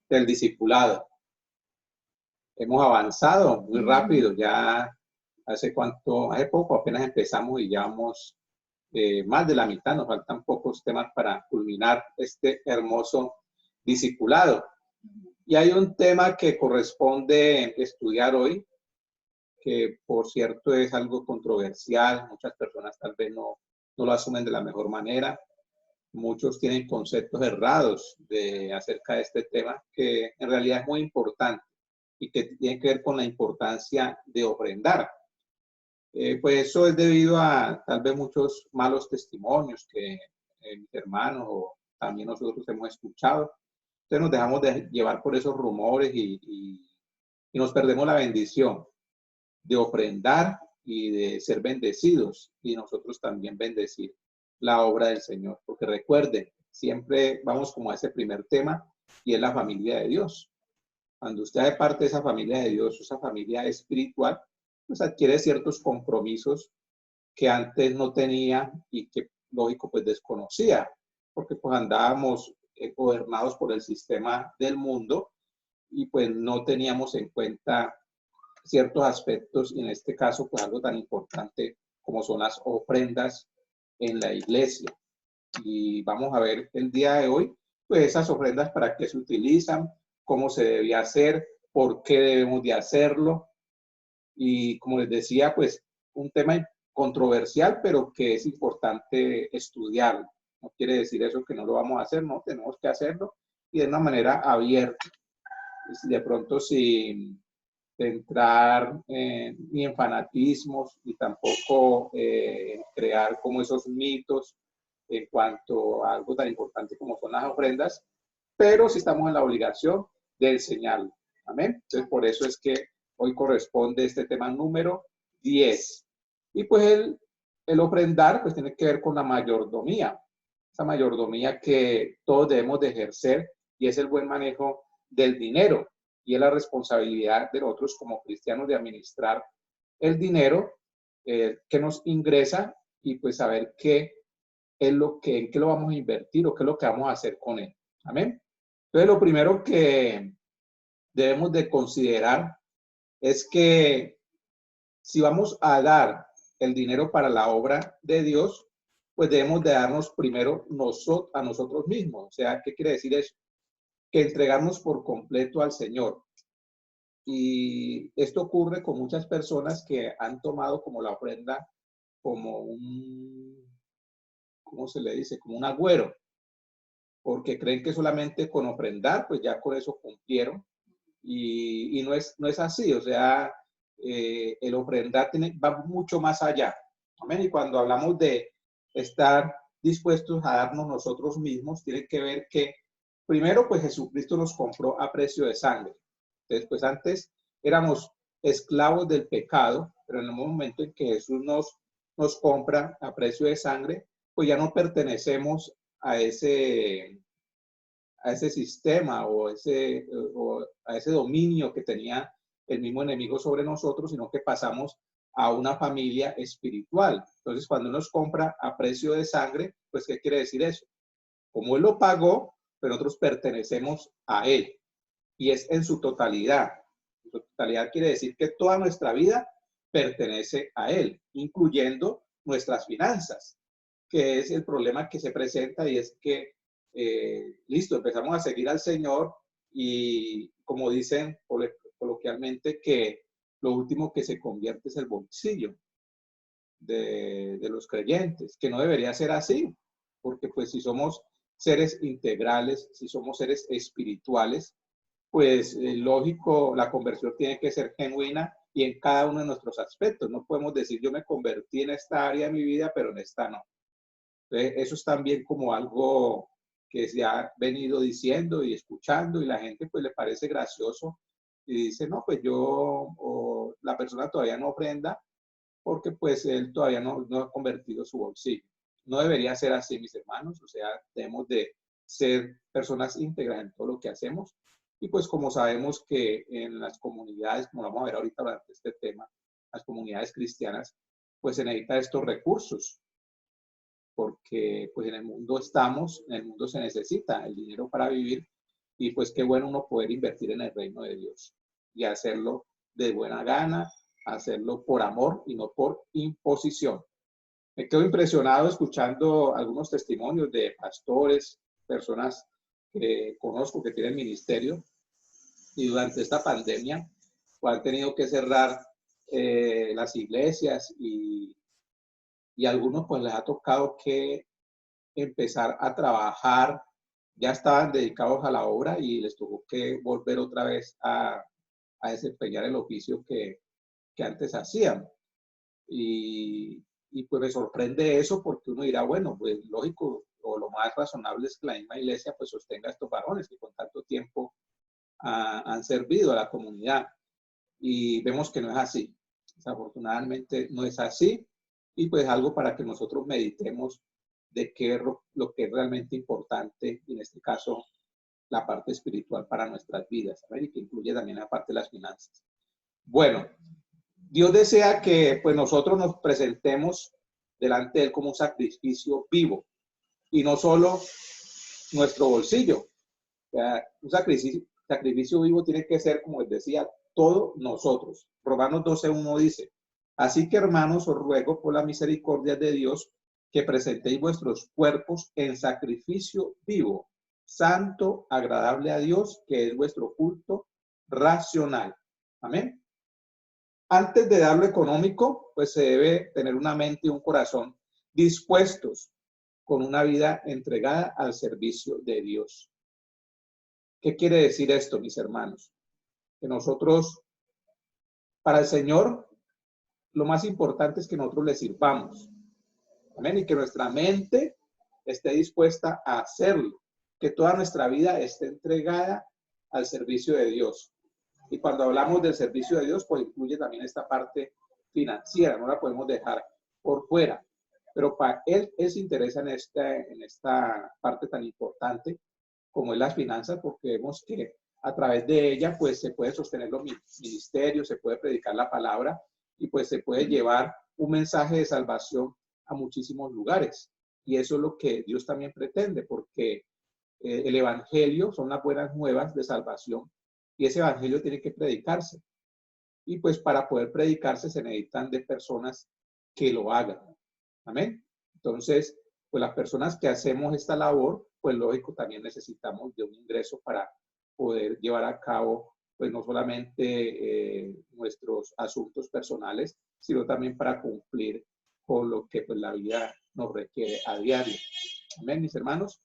del discipulado. Hemos avanzado muy rápido, ya hace poco apenas empezamos y llevamos más de la mitad, nos faltan pocos temas para culminar este hermoso discipulado. Y hay un tema que corresponde estudiar hoy, que por cierto es algo controversial, muchas personas tal vez no lo asumen de la mejor manera, muchos tienen conceptos errados acerca de este tema, que en realidad es muy importante y que tiene que ver con la importancia de ofrendar. Pues eso es debido a tal vez muchos malos testimonios que mis hermanos o también nosotros hemos escuchado. Entonces nos dejamos de llevar por esos rumores y nos perdemos la bendición de ofrendar y de ser bendecidos y nosotros también bendecir la obra del Señor. Porque recuerden, siempre vamos como a ese primer tema y es la familia de Dios. Cuando usted es parte de esa familia de Dios, esa familia espiritual, pues adquiere ciertos compromisos que antes no tenía y que, lógico, pues desconocía, porque pues andábamos gobernados por el sistema del mundo y pues no teníamos en cuenta ciertos aspectos, y en este caso, pues algo tan importante como son las ofrendas en la iglesia. Y vamos a ver el día de hoy, pues esas ofrendas para qué se utilizan, cómo se debía hacer, por qué debemos de hacerlo. Y como les decía, pues un tema controversial, pero que es importante estudiarlo. No quiere decir eso que no lo vamos a hacer, no, tenemos que hacerlo y de una manera abierta. De pronto sin entrar ni en fanatismos y tampoco crear como esos mitos en cuanto a algo tan importante como son las ofrendas, pero sí estamos en la obligación de enseñarlo. Amén. Entonces, por eso es que hoy corresponde este tema número 10. Y pues el ofrendar pues tiene que ver con la mayordomía, esa mayordomía que todos debemos de ejercer, y es el buen manejo del dinero, y es la responsabilidad de nosotros como cristianos de administrar el dinero que nos ingresa y pues saber qué es en qué lo vamos a invertir o qué es lo que vamos a hacer con él. Amén. Entonces, lo primero que debemos de considerar es que si vamos a dar el dinero para la obra de Dios, pues debemos de darnos primero a nosotros mismos. O sea, ¿qué quiere decir eso? Que entregarnos por completo al Señor. Y esto ocurre con muchas personas que han tomado como la ofrenda como ¿cómo se le dice? Como un agüero, porque creen que solamente con ofrendar, pues ya con eso cumplieron. Y no es así, o sea, el ofrendar va mucho más allá. Amén. Y cuando hablamos de estar dispuestos a darnos nosotros mismos, tiene que ver que primero, pues Jesucristo nos compró a precio de sangre. Entonces, pues antes éramos esclavos del pecado, pero en el momento en que Jesús nos compra a precio de sangre, pues ya no pertenecemos a ese sistema o a ese dominio que tenía el mismo enemigo sobre nosotros, sino que pasamos a una familia espiritual. Entonces, cuando nos compra a precio de sangre, pues, ¿qué quiere decir eso? Como Él lo pagó, pero nosotros pertenecemos a Él, y es en su totalidad. En su totalidad quiere decir que toda nuestra vida pertenece a Él, incluyendo nuestras finanzas, que es el problema que se presenta, y es que listo, empezamos a seguir al Señor y como dicen coloquialmente, que lo último que se convierte es el bolsillo de los creyentes, que no debería ser así, porque pues si somos seres integrales, si somos seres espirituales, pues lógico, la conversión tiene que ser genuina y en cada uno de nuestros aspectos. No podemos decir yo me convertí en esta área de mi vida, pero en esta no. Entonces, eso es también como algo que se ha venido diciendo y escuchando, y la gente pues le parece gracioso y dice, no, pues o la persona todavía no ofrenda porque pues él todavía no ha convertido su bolsillo. No debería ser así, mis hermanos, o sea, debemos de ser personas íntegras en todo lo que hacemos, y pues como sabemos que en las comunidades, como vamos a ver ahorita durante este tema, las comunidades cristianas, pues se necesitan estos recursos, porque pues en el mundo estamos, en el mundo se necesita el dinero para vivir, Y pues qué bueno uno poder invertir en el reino de Dios y hacerlo de buena gana, hacerlo por amor y no por imposición. Me quedo impresionado escuchando algunos testimonios de pastores, personas que conozco que tienen ministerio y durante esta pandemia pues, han tenido que cerrar las iglesias y a algunos pues les ha tocado que empezar a trabajar, ya estaban dedicados a la obra y les tocó que volver otra vez a desempeñar el oficio que antes hacían. Y pues me sorprende eso porque uno dirá, bueno, pues lógico, o lo más razonable es que la misma iglesia pues sostenga a estos varones que con tanto tiempo han servido a la comunidad. Y vemos que no es así. Desafortunadamente no es así. Y pues algo para que nosotros meditemos de qué es lo que es realmente importante, y en este caso la parte espiritual para nuestras vidas, ¿sabes? Y que incluye también la parte de las finanzas. Bueno, Dios desea que pues nosotros nos presentemos delante de Él como un sacrificio vivo y no solo nuestro bolsillo. O sea, un sacrificio vivo tiene que ser, como les decía, todos nosotros. Romanos 12:1 dice, así que hermanos, os ruego por la misericordia de Dios que presentéis vuestros cuerpos en sacrificio vivo, santo, agradable a Dios, que es vuestro culto racional. Amén. Antes de dar lo económico, pues se debe tener una mente y un corazón dispuestos con una vida entregada al servicio de Dios. ¿Qué quiere decir esto, mis hermanos? Que nosotros, para el Señor, lo más importante es que nosotros le sirvamos. Amén. Y que nuestra mente esté dispuesta a hacerlo. Que toda nuestra vida esté entregada al servicio de Dios. Y cuando hablamos del servicio de Dios, pues incluye también esta parte financiera, no la podemos dejar por fuera. Pero para Él se interesa en esta parte tan importante como es las finanzas, porque vemos que a través de ella pues se puede sostener los ministerios, se puede predicar la palabra y pues se puede llevar un mensaje de salvación a muchísimos lugares. Y eso es lo que Dios también pretende, porque el evangelio son las buenas nuevas de salvación y ese evangelio tiene que predicarse. Y pues para poder predicarse se necesitan de personas que lo hagan. Amén. Entonces, pues las personas que hacemos esta labor, pues lógico, también necesitamos de un ingreso para poder llevar a cabo, pues no solamente nuestros asuntos personales, sino también para cumplir con lo que pues la vida nos requiere a diario. Amén, mis hermanos.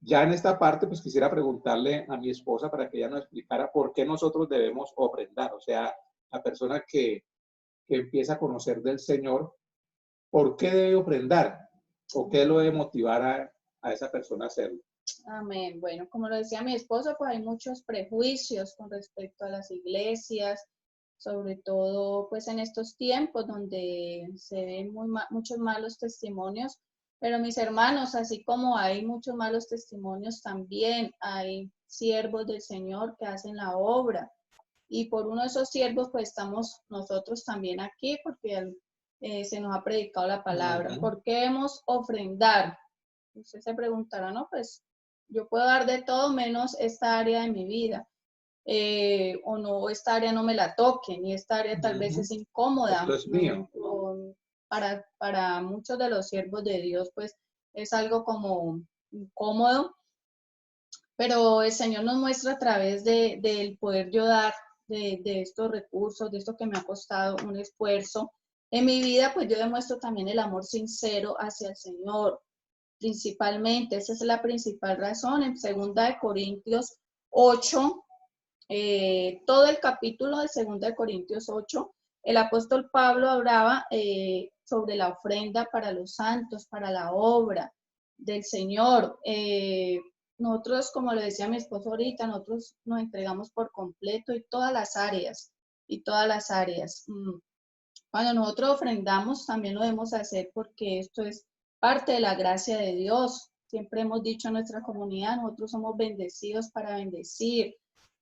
Ya en esta parte, pues quisiera preguntarle a mi esposa para que ella nos explicara por qué nosotros debemos ofrendar. O sea, la persona que empieza a conocer del Señor, ¿por qué debe ofrendar? ¿O qué lo debe motivar a esa persona a hacerlo? Amén. Bueno, como lo decía mi esposo, pues hay muchos prejuicios con respecto a las iglesias, sobre todo pues en estos tiempos donde se ven muchos malos testimonios, pero mis hermanos, así como hay muchos malos testimonios, también hay siervos del Señor que hacen la obra. Y por uno de esos siervos pues estamos nosotros también aquí porque se nos ha predicado la palabra. ¿Por qué debemos ofrendar? Usted se preguntará, ¿no? Pues yo puedo dar de todo menos esta área de mi vida. O no, esta área no me la toquen y esta área tal vez es incómoda. Esto es mío. Para muchos de los siervos de Dios, pues es algo como incómodo, pero el Señor nos muestra a través del poder yo dar de estos recursos, de esto que me ha costado un esfuerzo. En mi vida, pues yo demuestro también el amor sincero hacia el Señor, principalmente. Esa es la principal razón. En 2 Corintios 8, todo el capítulo de 2 Corintios 8, el apóstol Pablo hablaba sobre la ofrenda para los santos, para la obra del Señor. Nosotros, como le decía mi esposo ahorita, nosotros nos entregamos por completo y todas las áreas. Cuando nosotros ofrendamos, también lo debemos hacer porque esto es parte de la gracia de Dios. Siempre hemos dicho en nuestra comunidad, nosotros somos bendecidos para bendecir,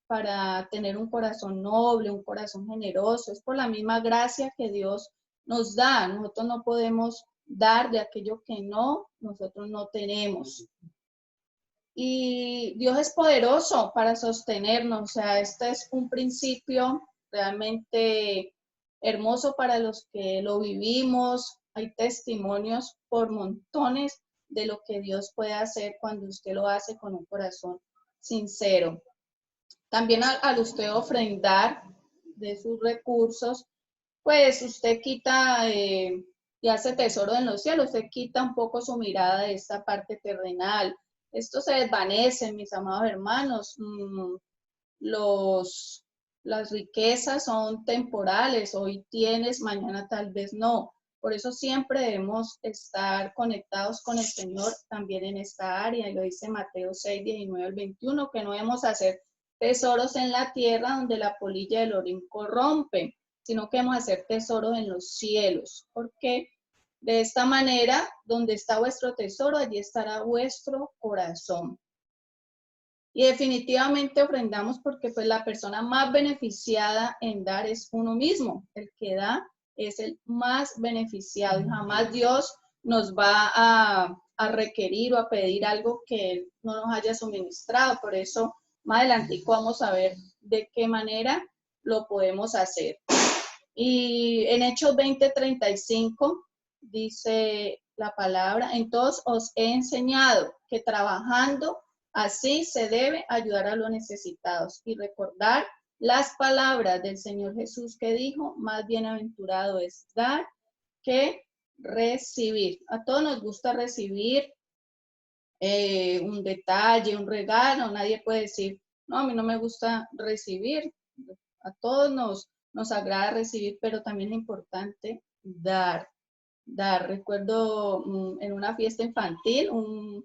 para tener un corazón noble, un corazón generoso. Es por la misma gracia que Dios nos da. Nosotros no podemos dar de aquello que nosotros no tenemos. Y Dios es poderoso para sostenernos, o sea, este es un principio realmente hermoso para los que lo vivimos. Hay testimonios por montones de lo que Dios puede hacer cuando usted lo hace con un corazón sincero. También al usted ofrendar de sus recursos, pues usted quita y hace tesoro en los cielos, usted quita un poco su mirada de esta parte terrenal. Esto se desvanece, mis amados hermanos. Las riquezas son temporales, hoy tienes, mañana tal vez no. Por eso siempre debemos estar conectados con el Señor también en esta área. Y lo dice Mateo 6, 19 al 21, que no debemos hacer tesoros en la tierra donde la polilla del orín corrompe, sino que debemos hacer tesoros en los cielos. Porque de esta manera, donde está vuestro tesoro, allí estará vuestro corazón. Y definitivamente ofrendamos porque pues la persona más beneficiada en dar es uno mismo. El que da es el más beneficiado y jamás Dios nos va a requerir o a pedir algo que Él no nos haya suministrado. Por eso más adelante vamos a ver de qué manera lo podemos hacer. Y en Hechos 20:35 dice la palabra: entonces os he enseñado que trabajando así se debe ayudar a los necesitados y recordar las palabras del Señor Jesús que dijo: más bienaventurado es dar que recibir. A todos nos gusta recibir un detalle, un regalo. Nadie puede decir, no, a mí no me gusta recibir. A todos nos agrada recibir, pero también es importante dar. Recuerdo en una fiesta infantil, uno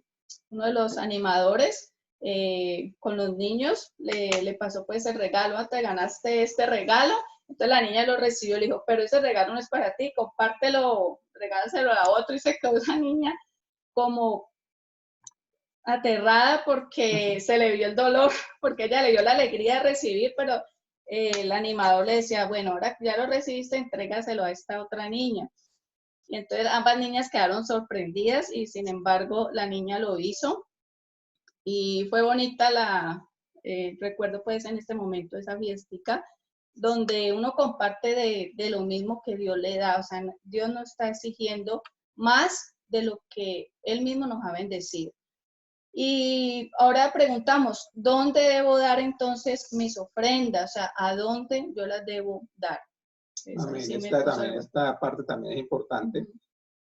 de los animadores con los niños le pasó pues el regalo: te ganaste este regalo. Entonces la niña lo recibió, le dijo, pero ese regalo no es para ti, compártelo, regálaselo a otro. Y se quedó esa niña como aterrada porque se le vio el dolor, porque ella le dio la alegría de recibir, pero el animador le decía, bueno, ahora ya lo recibiste, entrégaselo a esta otra niña. Y entonces ambas niñas quedaron sorprendidas y sin embargo la niña lo hizo y fue bonita recuerdo pues en este momento esa fiestica donde uno comparte de lo mismo que Dios le da. O sea, Dios nos está exigiendo más de lo que Él mismo nos ha bendecido. Y ahora preguntamos, ¿dónde debo dar entonces mis ofrendas? O sea, ¿a dónde yo las debo dar? Amén. Sí, esta parte también es importante.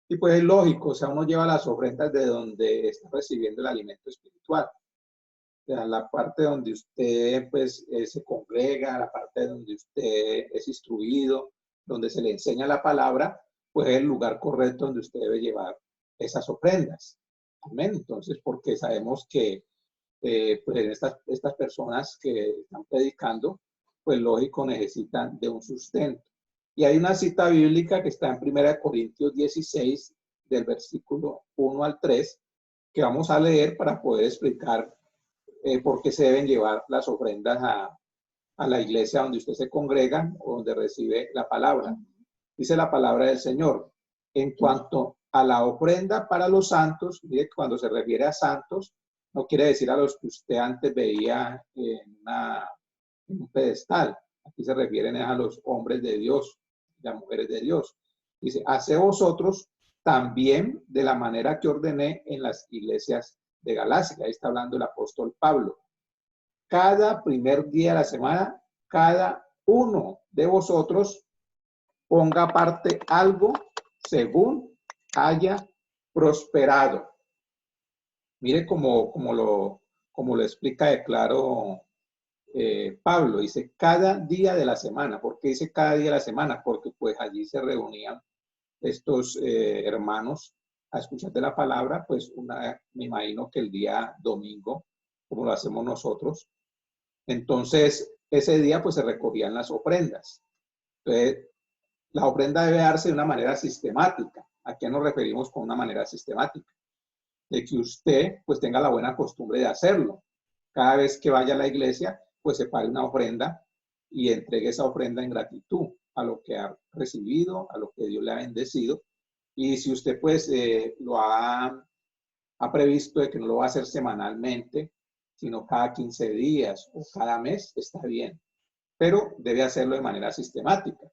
Y pues es lógico, o sea, uno lleva las ofrendas de donde está recibiendo el alimento espiritual. O sea, la parte donde usted pues se congrega, la parte donde usted es instruido, donde se le enseña la palabra, pues es el lugar correcto donde usted debe llevar esas ofrendas. Amén. Entonces, porque sabemos que pues estas personas que están predicando, pues lógico, necesitan de un sustento. Y hay una cita bíblica que está en 1 Corintios 16, del versículo 1 al 3, que vamos a leer para poder explicar por qué se deben llevar las ofrendas a la iglesia donde usted se congrega o donde recibe la palabra. Dice la palabra del Señor: en cuanto a la ofrenda para los santos, mire, cuando se refiere a santos, no quiere decir a los que usted antes veía en un pedestal. Aquí se refieren a los hombres de Dios, las mujeres de Dios. Dice, haced vosotros también de la manera que ordené en las iglesias de Galacia. Ahí está hablando el apóstol Pablo. Cada primer día de la semana, cada uno de vosotros ponga aparte algo según haya prosperado. Mire cómo lo explica de claro Pablo. Dice cada día de la semana. ¿Por qué dice cada día de la semana? Porque pues allí se reunían estos hermanos a escuchar de la palabra, pues me imagino que el día domingo, como lo hacemos nosotros. Entonces, ese día pues se recogían las ofrendas. Entonces, la ofrenda debe darse de una manera sistemática. ¿A qué nos referimos con una manera sistemática? De que usted pues tenga la buena costumbre de hacerlo. Cada vez que vaya a la iglesia, pues separe una ofrenda y entregue esa ofrenda en gratitud a lo que ha recibido, a lo que Dios le ha bendecido. Y si usted pues lo ha ha previsto de que no lo va a hacer semanalmente, sino cada 15 días o cada mes, está bien. Pero debe hacerlo de manera sistemática,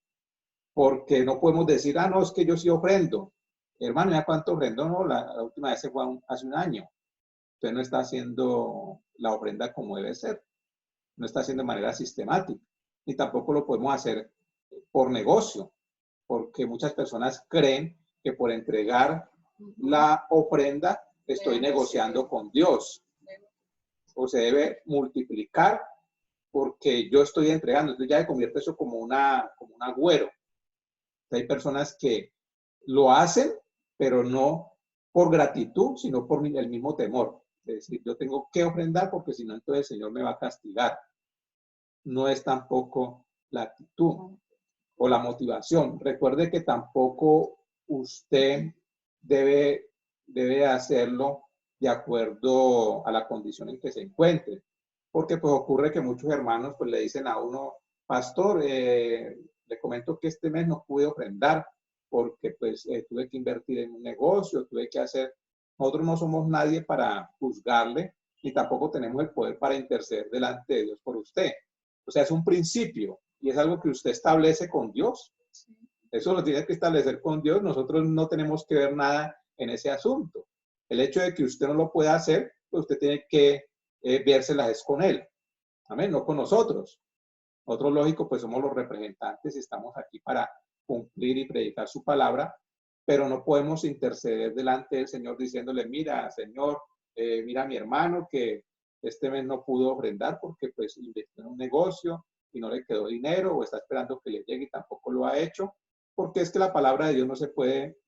porque no podemos decir, ah, no, es que yo sí ofrendo. Hermano, ¿ya cuánto ofrendó? No, la última vez fue hace un año. Usted no está haciendo la ofrenda como debe ser, no está haciendo de manera sistemática, ni tampoco lo podemos hacer por negocio, porque muchas personas creen que por entregar la ofrenda estoy negociando con Dios, o se debe multiplicar porque yo estoy entregando. Entonces ya se convierte eso como un agüero. Hay personas que lo hacen, pero no por gratitud, sino por el mismo temor. Es decir, yo tengo que ofrendar porque si no, entonces el Señor me va a castigar. No es tampoco la actitud o la motivación. Recuerde que tampoco usted debe hacerlo de acuerdo a la condición en que se encuentre. Porque pues ocurre que muchos hermanos pues le dicen a uno, pastor, le comento que este mes no pude ofrendar porque pues tuve que invertir en un negocio, tuve que hacer. Nosotros no somos nadie para juzgarle, ni tampoco tenemos el poder para interceder delante de Dios por usted. O sea, es un principio y es algo que usted establece con Dios. Eso lo tiene que establecer con Dios. Nosotros no tenemos que ver nada en ese asunto. El hecho de que usted no lo pueda hacer, pues usted tiene que vérselas es con Él. Amén, no con nosotros. Nosotros, lógico, pues somos los representantes y estamos aquí para cumplir y predicar su palabra, pero no podemos interceder delante del Señor diciéndole, mira, Señor, mira a mi hermano que este mes no pudo ofrendar porque pues invirtió en un negocio y no le quedó dinero o está esperando que le llegue y tampoco lo ha hecho, porque es que la palabra de Dios no se puede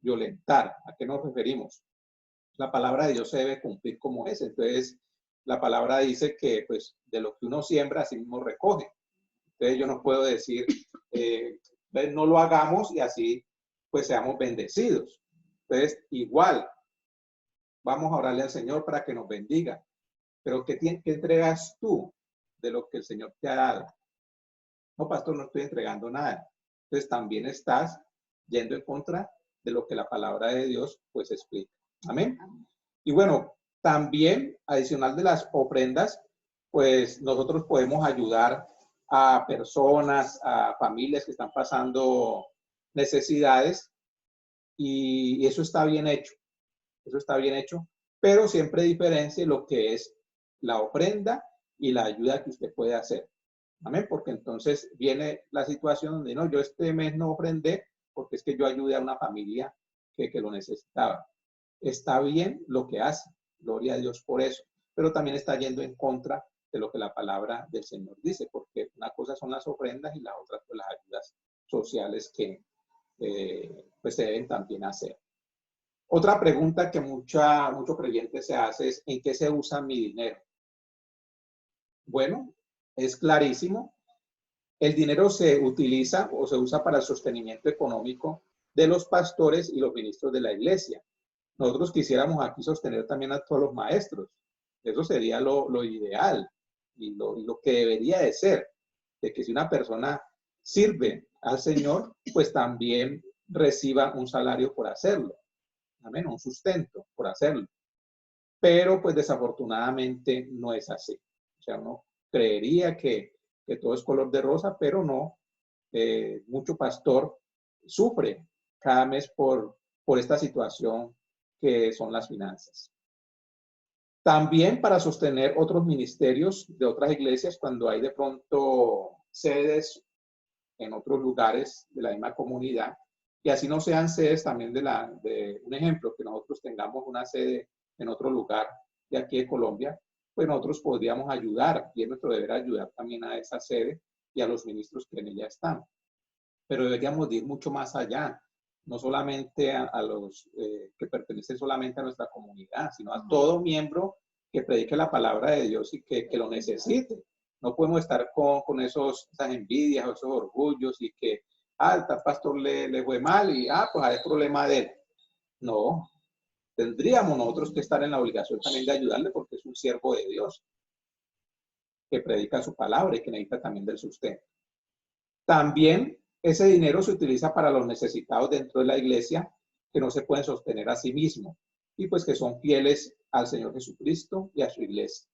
violentar. ¿A qué nos referimos? La palabra de Dios se debe cumplir como es. Entonces, la palabra dice que pues de lo que uno siembra, así mismo recoge. Entonces, yo no puedo decir, no lo hagamos y así pues seamos bendecidos. Entonces, igual, vamos a orarle al Señor para que nos bendiga. Pero ¿qué entregas tú de lo que el Señor te ha dado? No, pastor, no estoy entregando nada. Entonces, también estás yendo en contra de lo que la palabra de Dios pues explica. Amén. Y bueno, también adicional de las ofrendas, pues nosotros podemos ayudar a personas, a familias que están pasando necesidades y eso está bien hecho. Eso está bien hecho, pero siempre diferencie lo que es la ofrenda y la ayuda que usted puede hacer. Amén, porque entonces viene la situación donde no, yo este mes no ofrendé porque es que yo ayudé a una familia que lo necesitaba. Está bien lo que hace, gloria a Dios por eso, pero también está yendo en contra de lo que la palabra del Señor dice, porque una cosa son las ofrendas y la otra son las ayudas sociales que pues se deben también hacer. Otra pregunta que mucho creyente se hace es, ¿en qué se usa mi dinero? Bueno, es clarísimo. El dinero se utiliza o se usa para el sostenimiento económico de los pastores y los ministros de la iglesia. Nosotros quisiéramos aquí sostener también a todos los maestros. Eso sería lo ideal y lo que debería de ser, de que si una persona sirve al Señor, pues también reciba un salario por hacerlo. Amén, un sustento por hacerlo. Pero pues desafortunadamente no es así. O sea, uno creería que todo es color de rosa, pero no. Mucho pastor sufre cada mes por esta situación que son las finanzas. También para sostener otros ministerios de otras iglesias cuando hay de pronto sedes en otros lugares de la misma comunidad, y así no sean sedes también de un ejemplo, que nosotros tengamos una sede en otro lugar de aquí de Colombia, pues nosotros podríamos ayudar, y es nuestro deber ayudar también a esa sede y a los ministros que en ella están. Pero deberíamos ir mucho más allá, no solamente a los que pertenecen solamente a nuestra comunidad, sino a todo miembro que predique la palabra de Dios y que lo necesite. No podemos estar con esas envidias o esos orgullos y que, al pastor le fue mal y, pues hay problema de él. No, tendríamos nosotros que estar en la obligación también de ayudarle porque es un siervo de Dios que predica su palabra y que necesita también del sustento. También ese dinero se utiliza para los necesitados dentro de la iglesia que no se pueden sostener a sí mismos y pues que son fieles al Señor Jesucristo y a su iglesia.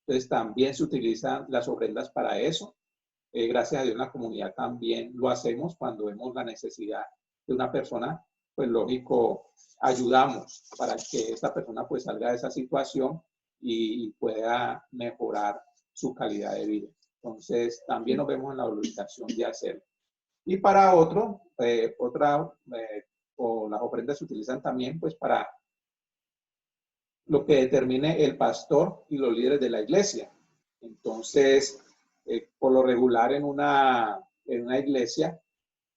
Entonces también se utilizan las ofrendas para eso. Gracias a Dios en la comunidad también lo hacemos cuando vemos la necesidad de una persona, pues lógico, ayudamos para que esta persona pues salga de esa situación y pueda mejorar su calidad de vida. Entonces también nos vemos en la obligación de hacerlo. Y para otro, o las ofrendas se utilizan también pues para lo que determine el pastor y los líderes de la iglesia. Entonces, por lo regular en una iglesia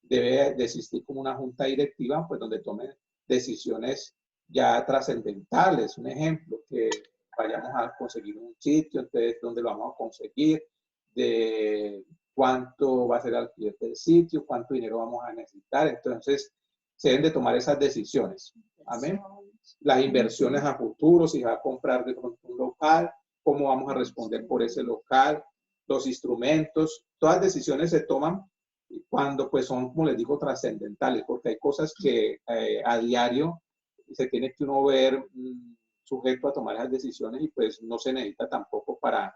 debe de existir como una junta directiva, pues donde tomen decisiones ya trascendentales. Un ejemplo, que vayamos a conseguir un sitio, entonces dónde lo vamos a conseguir, de cuánto va a ser el alquiler del sitio, cuánto dinero vamos a necesitar. Entonces, se deben de tomar esas decisiones. Amén. Las inversiones a futuro, si va a comprar de pronto un local, cómo vamos a responder por ese local, los instrumentos, todas decisiones se toman cuando pues son, como les digo, trascendentales, porque hay cosas que a diario se tiene que uno ver sujeto a tomar esas decisiones y pues no se necesita tampoco para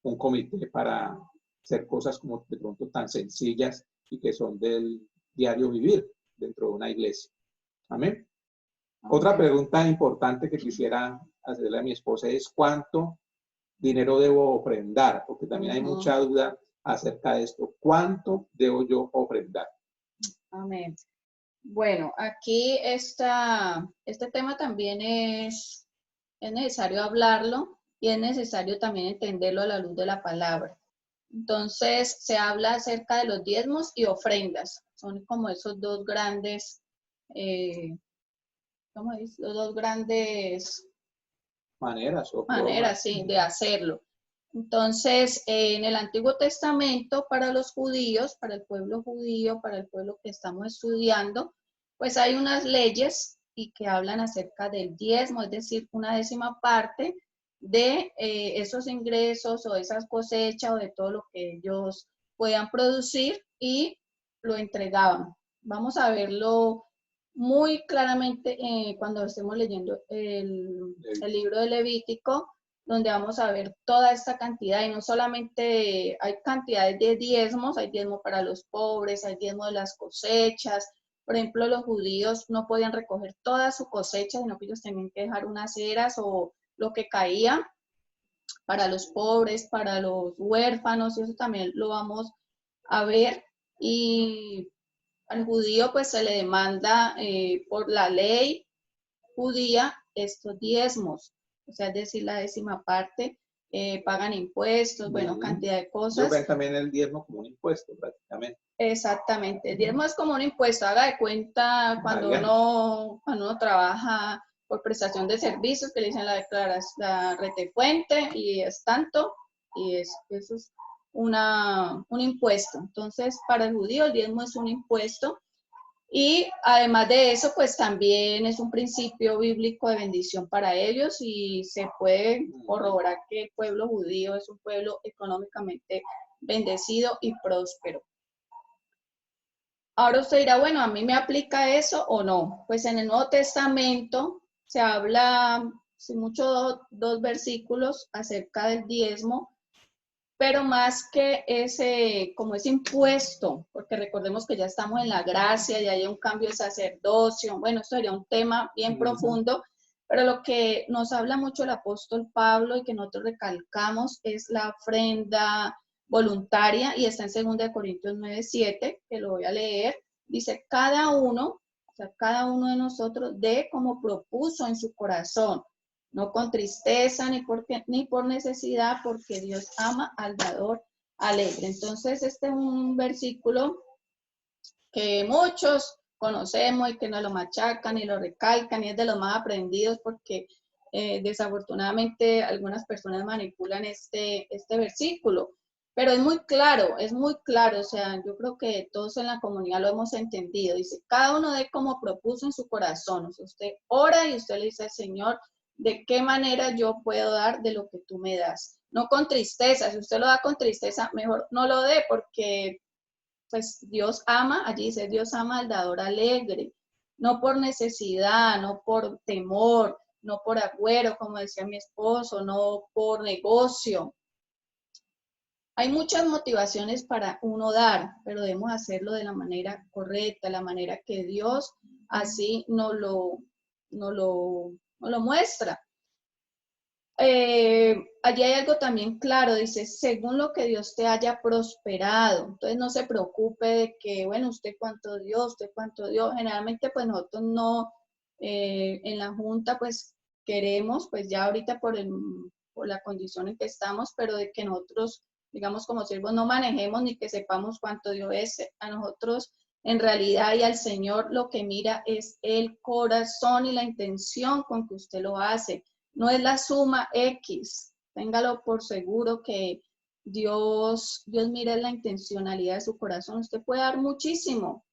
un comité para hacer cosas como de pronto tan sencillas y que son del diario vivir dentro de una iglesia. Amén. Otra pregunta importante que quisiera hacerle a mi esposa es ¿cuánto dinero debo ofrendar? Porque también hay mucha duda acerca de esto. ¿Cuánto debo yo ofrendar? Amén. Bueno, aquí este tema también es necesario hablarlo y es necesario también entenderlo a la luz de la palabra. Entonces, se habla acerca de los diezmos y ofrendas. Son como esos dos grandes, ¿cómo es? Los dos grandes maneras, sí, de hacerlo. Entonces, en el Antiguo Testamento, para los judíos, para el pueblo judío, para el pueblo que estamos estudiando, pues hay unas leyes y que hablan acerca del diezmo, es decir, una décima parte de esos ingresos o esas cosechas o de todo lo que ellos puedan producir y lo entregaban. Vamos a verlo muy claramente cuando estemos leyendo el libro de Levítico, donde vamos a ver toda esta cantidad, y no solamente hay cantidades de diezmos, hay diezmo para los pobres, hay diezmo de las cosechas. Por ejemplo, los judíos no podían recoger toda su cosecha, sino que ellos tenían que dejar unas eras o lo que caía para los pobres, para los huérfanos, y eso también lo vamos a ver. Y al judío pues se le demanda por la ley judía estos diezmos, o sea, es decir, la décima parte, pagan impuestos, bueno, cantidad de cosas. Yo ven también el diezmo como un impuesto prácticamente. Exactamente, el diezmo es como un impuesto, haga de cuenta cuando uno trabaja por prestación de servicios, que le dicen la retefuente y es tanto, y eso es un impuesto. Entonces, para el judío el diezmo es un impuesto. Y además de eso, pues también es un principio bíblico de bendición para ellos y se puede corroborar que el pueblo judío es un pueblo económicamente bendecido y próspero. Ahora usted dirá, bueno, ¿a mí me aplica eso o no? Pues en el Nuevo Testamento se habla, sin mucho, dos versículos acerca del diezmo, pero más que como ese impuesto, porque recordemos que ya estamos en la gracia, ya hay un cambio de sacerdocio, bueno, esto sería un tema bien profundo, pero lo que nos habla mucho el apóstol Pablo y que nosotros recalcamos es la ofrenda voluntaria, y está en 2 Corintios 9:7, que lo voy a leer, dice, cada uno de nosotros dé como propuso en su corazón, no con tristeza ni por necesidad, porque Dios ama al dador alegre. Entonces, este es un versículo que muchos conocemos y que nos lo machacan y lo recalcan, y es de los más aprendidos porque desafortunadamente algunas personas manipulan este versículo. Pero es muy claro, o sea, yo creo que todos en la comunidad lo hemos entendido. Dice, cada uno dé como propuso en su corazón. O sea, usted ora y usted le dice al Señor, ¿de qué manera yo puedo dar de lo que tú me das? No con tristeza, si usted lo da con tristeza, mejor no lo dé, porque pues Dios ama, allí dice, Dios ama al dador alegre, no por necesidad, no por temor, no por agüero, como decía mi esposo, no por negocio. Hay muchas motivaciones para uno dar, pero debemos hacerlo de la manera correcta, la manera que Dios así nos lo muestra. Allí hay algo también claro, dice, según lo que Dios te haya prosperado. Entonces no se preocupe de que, bueno, usted cuánto dio, usted cuánto dio. Generalmente pues nosotros no, en la junta pues queremos, pues ya ahorita por la condición en que estamos, pero de que nosotros, digamos como siervos, no manejemos ni que sepamos cuánto dio ese. A nosotros en realidad y al Señor lo que mira es el corazón y la intención con que usted lo hace. No es la suma X, téngalo por seguro que Dios mira la intencionalidad de su corazón. Usted puede dar muchísimo,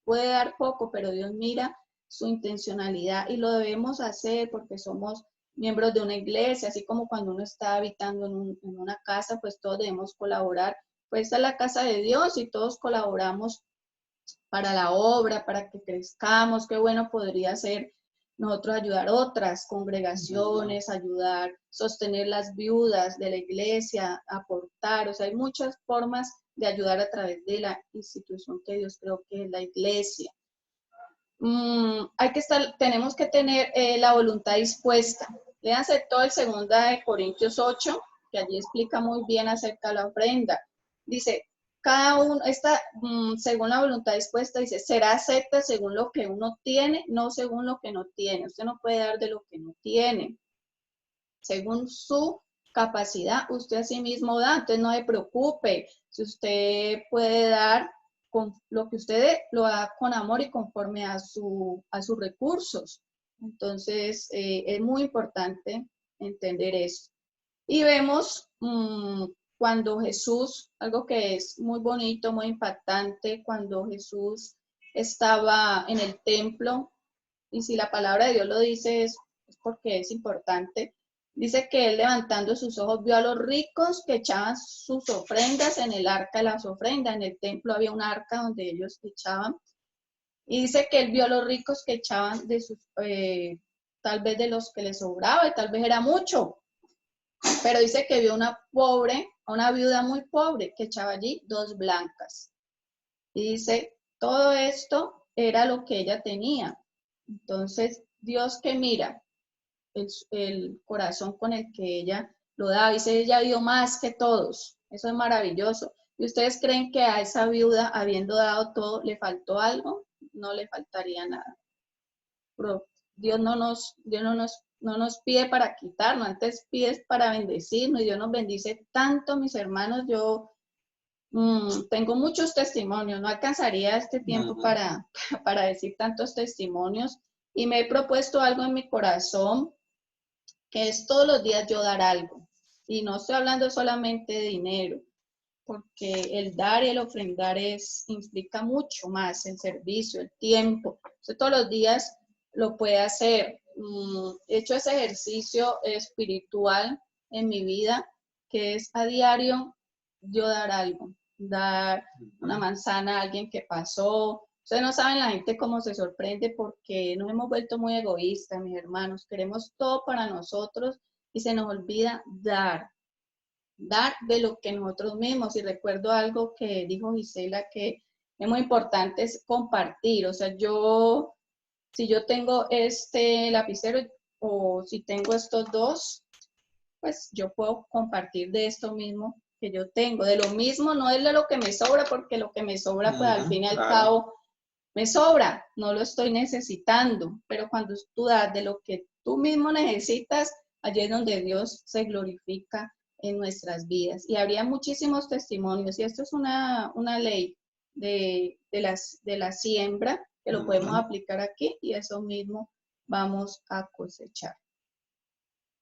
puede dar poco, pero Dios mira su intencionalidad y lo debemos hacer porque somos miembros de una iglesia, así como cuando uno está habitando en una casa, pues todos debemos colaborar. Pues esta es la casa de Dios y todos colaboramos para la obra, para que crezcamos. Qué bueno podría ser nosotros ayudar otras congregaciones, ayudar, sostener las viudas de la iglesia, aportar. O sea, hay muchas formas de ayudar a través de la institución que Dios creo que es la iglesia. Tenemos que tener la voluntad dispuesta. Léanse todo el 2 de Corintios 8, que allí explica muy bien acerca de la ofrenda. Dice, cada uno, según la voluntad dispuesta, dice, será acepta según lo que uno tiene, no según lo que no tiene. Usted no puede dar de lo que no tiene. Según su capacidad, usted a sí mismo da. Entonces no se preocupe. Si usted puede dar con lo que usted lo da con amor y conforme a sus recursos. Entonces es muy importante entender eso. Y vemos cuando Jesús, algo que es muy bonito, muy impactante, cuando Jesús estaba en el templo, y si la palabra de Dios lo dice es porque es importante, dice que él levantando sus ojos vio a los ricos que echaban sus ofrendas en el arca de las ofrendas, en el templo había un arca donde ellos echaban, y dice que él vio a los ricos que echaban de sus, tal vez de los que les sobraba, y tal vez era mucho, pero dice que vio una viuda muy pobre que echaba allí 2 blancas. Y dice, todo esto era lo que ella tenía. Entonces, Dios que mira el corazón con el que ella lo daba. Dice, ella dio más que todos. Eso es maravilloso. ¿Y ustedes creen que a esa viuda, habiendo dado todo, le faltó algo? No le faltaría nada. Pero Dios no nos pide para quitarnos, antes pide para bendecirnos, y Dios nos bendice tanto, mis hermanos. Yo tengo muchos testimonios, no alcanzaría este tiempo para decir tantos testimonios, y me he propuesto algo en mi corazón, que es todos los días yo dar algo, y no estoy hablando solamente de dinero, porque el dar y el ofrendar implica mucho más, el servicio, el tiempo. Usted todos los días lo puede hacer. He hecho ese ejercicio espiritual en mi vida, que es a diario yo dar algo, dar una manzana a alguien que pasó. Ustedes no saben la gente cómo se sorprende porque nos hemos vuelto muy egoístas, mis hermanos. Queremos todo para nosotros y se nos olvida dar de lo que nosotros mismos. Y recuerdo algo que dijo Gisela, que es muy importante, es compartir. O sea, si yo tengo este lapicero o si tengo estos 2, pues yo puedo compartir de esto mismo que yo tengo. De lo mismo, no es de lo que me sobra, porque lo que me sobra, pues al fin y al cabo, me sobra, no lo estoy necesitando. Pero cuando tú das de lo que tú mismo necesitas, allí es donde Dios se glorifica en nuestras vidas. Y habría muchísimos testimonios, y esto es una ley de la siembra, que lo podemos aplicar aquí, y eso mismo vamos a cosechar.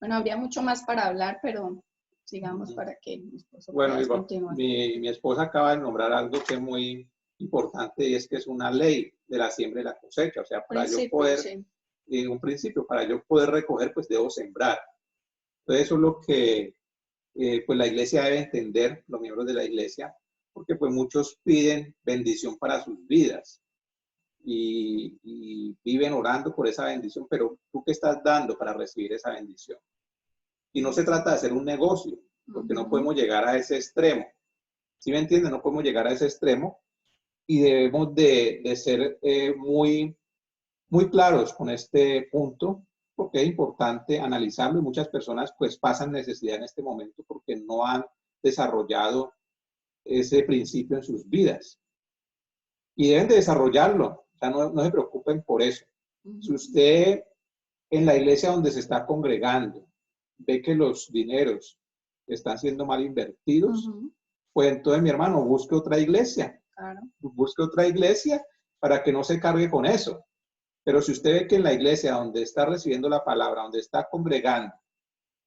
Bueno, habría mucho más para hablar, pero sigamos para que mi esposo pueda continuar. Mi esposa acaba de nombrar algo que es muy importante, y es que es una ley de la siembra y la cosecha. O sea, para yo poder, un principio, para yo poder recoger, pues debo sembrar. Entonces eso es lo que pues la iglesia debe entender, los miembros de la iglesia, porque pues muchos piden bendición para sus vidas. y viven orando por esa bendición, pero ¿tú qué estás dando para recibir esa bendición? Y no se trata de hacer un negocio, porque no podemos llegar a ese extremo. ¿Sí me entienden? No podemos llegar a ese extremo y debemos de ser muy, muy claros con este punto, porque es importante analizarlo y muchas personas pues pasan necesidad en este momento porque no han desarrollado ese principio en sus vidas. Y deben de desarrollarlo, o sea, no se preocupen por eso. Si usted en la iglesia donde se está congregando ve que los dineros están siendo mal invertidos, pues entonces, mi hermano, busque otra iglesia. Claro. Busque otra iglesia para que no se cargue con eso. Pero si usted ve que en la iglesia donde está recibiendo la palabra, donde está congregando,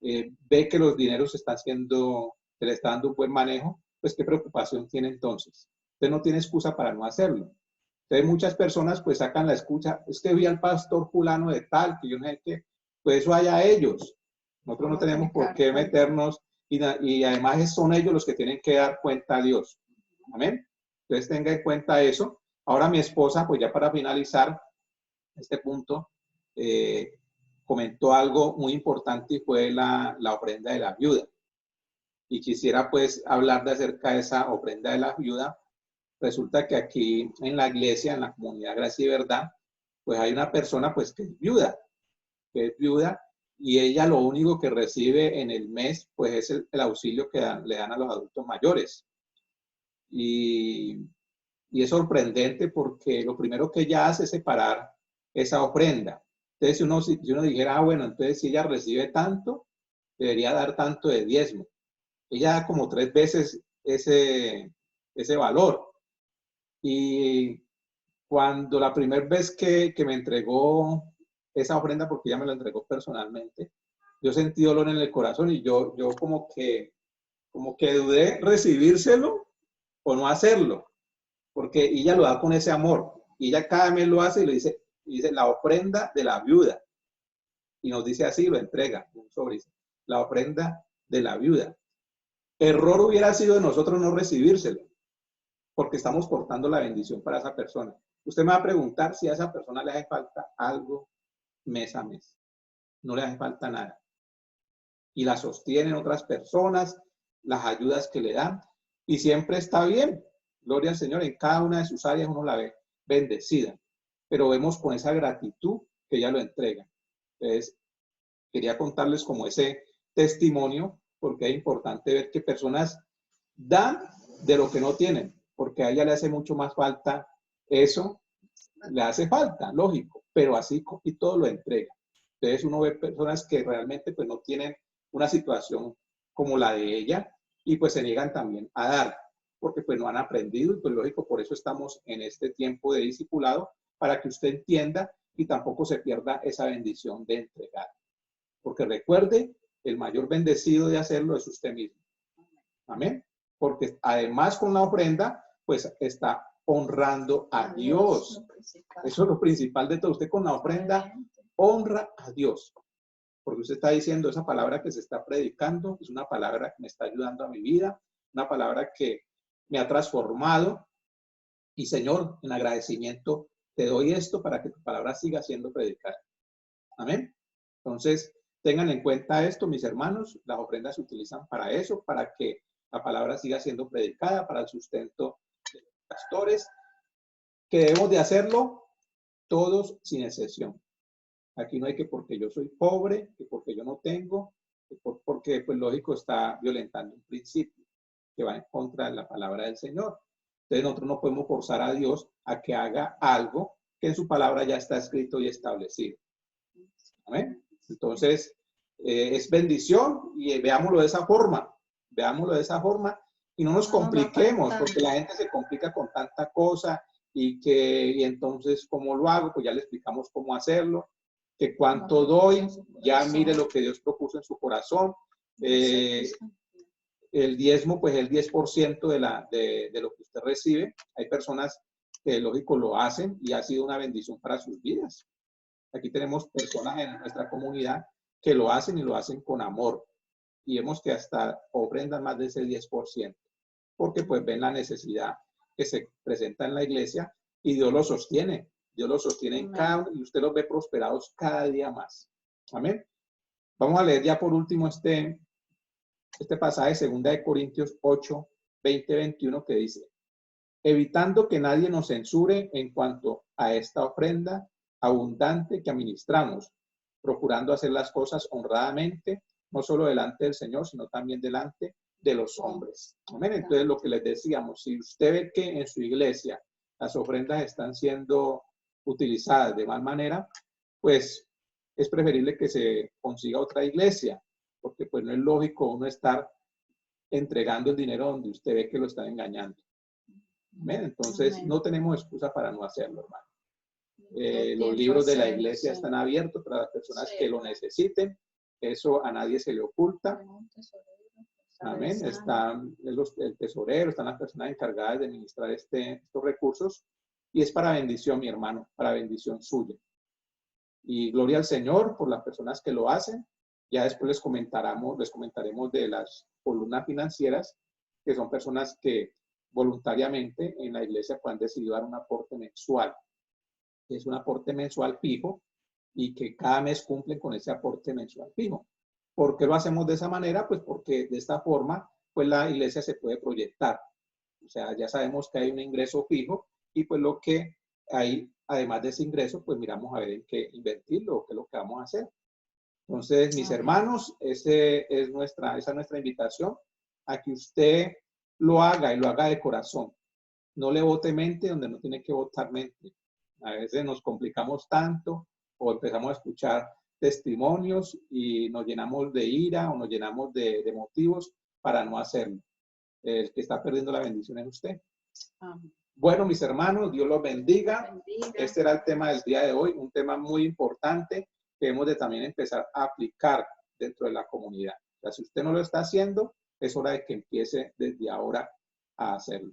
ve que los dineros están siendo, se le está dando un buen manejo, pues qué preocupación tiene entonces. Usted no tiene excusa para no hacerlo. Entonces muchas personas pues sacan la excusa, es que vi al pastor fulano de tal, que yo no sé qué, pues eso haya ellos. Nosotros no tenemos por qué meternos y además son ellos los que tienen que dar cuenta a Dios. Amén. Entonces tenga en cuenta eso. Ahora mi esposa, pues ya para finalizar este punto, comentó algo muy importante y fue la ofrenda de la viuda. Y quisiera pues hablar de acerca de esa ofrenda de la viuda. Resulta que aquí en la iglesia, en la comunidad Gracia y Verdad, pues hay una persona pues que es viuda y ella lo único que recibe en el mes pues es el auxilio que le dan a los adultos mayores. Y es sorprendente porque lo primero que ella hace es separar esa ofrenda. Entonces, si uno dijera, bueno, entonces si ella recibe tanto, debería dar tanto de diezmo. Ella da como 3 veces ese valor. Y cuando la primera vez que me entregó esa ofrenda, porque ella me la entregó personalmente, yo sentí dolor en el corazón y yo como que dudé recibírselo o no hacerlo, porque ella lo da con ese amor. Y ella cada mes lo hace y le dice la ofrenda de la viuda. Y nos dice así, lo entrega, un sobre, la ofrenda de la viuda. Error hubiera sido de nosotros no recibírselo, porque estamos portando la bendición para esa persona. Usted me va a preguntar si a esa persona le hace falta algo mes a mes. No le hace falta nada. Y la sostienen otras personas, las ayudas que le dan, y siempre está bien. Gloria al Señor, en cada una de sus áreas uno la ve bendecida, pero vemos con esa gratitud que ella lo entrega. Entonces, quería contarles como ese testimonio, porque es importante ver que personas dan de lo que no tienen, porque a ella le hace mucho más falta eso, le hace falta, lógico, pero así y todo lo entrega. Entonces uno ve personas que realmente pues no tienen una situación como la de ella y pues se niegan también a dar, porque pues no han aprendido y pues lógico, por eso estamos en este tiempo de discipulado, para que usted entienda y tampoco se pierda esa bendición de entregar. Porque recuerde, el mayor bendecido de hacerlo es usted mismo. Amén. Porque además con la ofrenda, pues está honrando a Dios. Eso es lo principal de todo. Usted con la ofrenda honra a Dios. Porque usted está diciendo, esa palabra que se está predicando es una palabra que me está ayudando a mi vida, una palabra que me ha transformado. Y Señor, en agradecimiento te doy esto para que tu palabra siga siendo predicada. Amén. Entonces, tengan en cuenta esto, mis hermanos. Las ofrendas se utilizan para eso, para que la palabra siga siendo predicada, para el sustento de los pastores, que debemos de hacerlo todos sin excepción. Aquí no hay que porque yo soy pobre, que porque yo no tengo, porque pues lógico está violentando un principio que va en contra de la palabra del Señor. Entonces nosotros no podemos forzar a Dios a que haga algo que en su palabra ya está escrito y establecido. ¿Amén? Entonces, es bendición y veámoslo de esa forma. Veámoslo de esa forma y no nos compliquemos, porque la gente se complica con tanta cosa y entonces, ¿cómo lo hago? Pues ya le explicamos cómo hacerlo, que cuánto doy, ya mire lo que Dios propuso en su corazón. El diezmo, pues el 10% de lo que usted recibe. Hay personas que, lógico, lo hacen y ha sido una bendición para sus vidas. Aquí tenemos personas en nuestra comunidad que lo hacen y lo hacen con amor. Y vemos que hasta ofrendan más de ese 10%, porque pues ven la necesidad que se presenta en la iglesia y Dios lo sostiene. Dios los sostiene en Amén. cada uno y usted los ve prosperados cada día más. Amén. Vamos a leer ya por último este pasaje, 2 Corintios 8, 20, 21, que dice: evitando que nadie nos censure en cuanto a esta ofrenda abundante que administramos, procurando hacer las cosas honradamente, no solo delante del Señor, sino también delante de los hombres. Amén. Entonces, lo que les decíamos, si usted ve que en su iglesia las ofrendas están siendo utilizadas de mal manera, pues es preferible que se consiga otra iglesia, porque pues no es lógico uno estar entregando el dinero donde usted ve que lo están engañando. Amén. Entonces, Amén. no tenemos excusa para no hacerlo, hermano. No Los pienso libros de la hacerlo, iglesia sí. están abiertos para las personas Sí. que lo necesiten. Eso a nadie se le oculta. Tengo un tesorero, Amén. saber Están el tesorero, están las personas encargadas de administrar estos recursos. Y es para bendición, mi hermano, para bendición suya. Y gloria al Señor por las personas que lo hacen. Ya después les comentaremos de las columnas financieras, que son personas que voluntariamente en la iglesia han decidido dar un aporte mensual. Es un aporte mensual fijo y que cada mes cumplen con ese aporte mensual fijo. ¿Por qué lo hacemos de esa manera? Pues porque de esta forma, pues la iglesia se puede proyectar. O sea, ya sabemos que hay un ingreso fijo y pues lo que hay, además de ese ingreso, pues miramos a ver en qué invertirlo, qué es lo que vamos a hacer. Entonces, mis hermanos, esa es nuestra invitación a que usted lo haga y lo haga de corazón. No le vote mente donde no tiene que votar mente. A veces nos complicamos tanto o empezamos a escuchar testimonios y nos llenamos de ira o nos llenamos de motivos para no hacerlo. El que está perdiendo la bendición es usted. Amén. Bueno, mis hermanos, Dios los bendiga. Bendiga. Este era el tema del día de hoy, un tema muy importante que hemos de también empezar a aplicar dentro de la comunidad. O sea, si usted no lo está haciendo, es hora de que empiece desde ahora a hacerlo.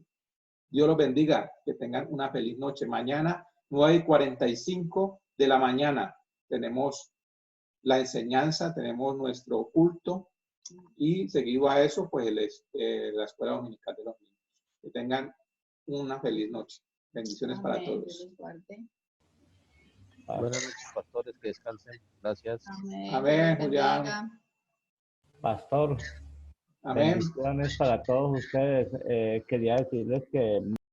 Dios los bendiga, que tengan una feliz noche. Mañana, 9:45 de la mañana, tenemos la enseñanza, tenemos nuestro culto y seguido a eso, pues la escuela dominical de los niños. Que tengan una feliz noche. Bendiciones para Amén. Dios todos. los guarde. Buenas noches, pastores, que descansen. Gracias. Amén. Amén, Dios los Julián. bendiga. Pastor, Amén. bendiciones para todos ustedes. Quería decirles que